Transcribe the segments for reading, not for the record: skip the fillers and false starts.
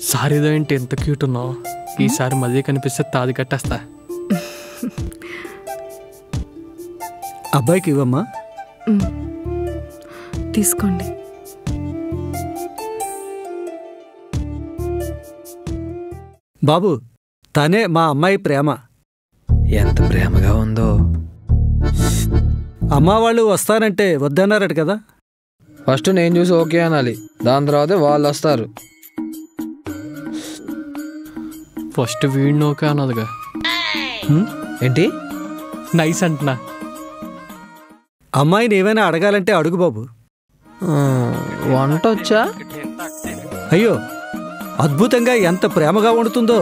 సారీదో ఏంటి ఎంత క్యూట్ ఉన్నావు. ఈసారి మళ్ళీ కనిపిస్తే తాది కట్టేస్తా. అబ్బాయికి ఇవ్వమ్మా. తీసుకోండి. బాబు, తనే మా అమ్మాయి ప్రేమ. ఎంత ప్రేమగా ఉందో. అమ్మ వాళ్ళు వస్తానంటే వద్దన్నారట కదా. ఫస్ట్ నేను చూసి ఓకే అనాలి, దాని తర్వాత వాళ్ళు వస్తారు. ఫస్ట్ వీడిని ఓకే అన్నదిగా. ఏంటి నైస్ అంటున్నా. అమ్మాయిని ఏమైనా అడగాలంటే అడుగు బాబు. వంట వచ్చా? అయ్యో, అద్భుతంగా ఎంత ప్రేమగా వండుతుందో.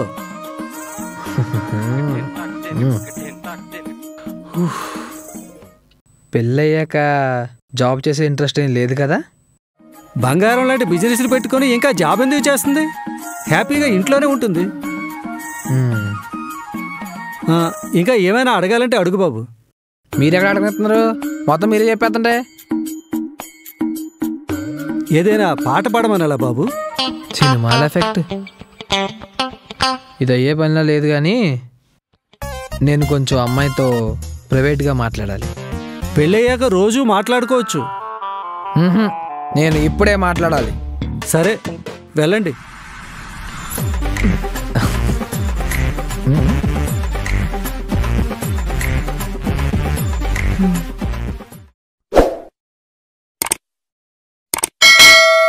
పెళ్ళయ్యాక జాబ్ చేసే ఇంట్రెస్ట్ ఏం లేదు కదా. బంగారం లాంటి బిజినెస్లు పెట్టుకొని ఇంకా జాబ్ ఎందుకు చేస్తుంది? హ్యాపీగా ఇంట్లోనే ఉంటుంది. ఇంకా ఏమైనా అడగాలంటే అడుగు బాబు. మీరెక్కడ అడగతున్నారు? మొత్తం మీరే చెప్పేస్తుంటే. ఏదైనా పాట పాడమనాలా బాబు? సినిమాల ఎఫెక్ట్ ఇది అయ్యే పనిలా లేదు, కానీ నేను కొంచెం అమ్మాయితో ప్రైవేట్గా మాట్లాడాలి. పెళ్ళయ్యాక రోజు మాట్లాడుకోవచ్చు. నేను ఇప్పుడే మాట్లాడాలి. సరే, వెళ్ళండి.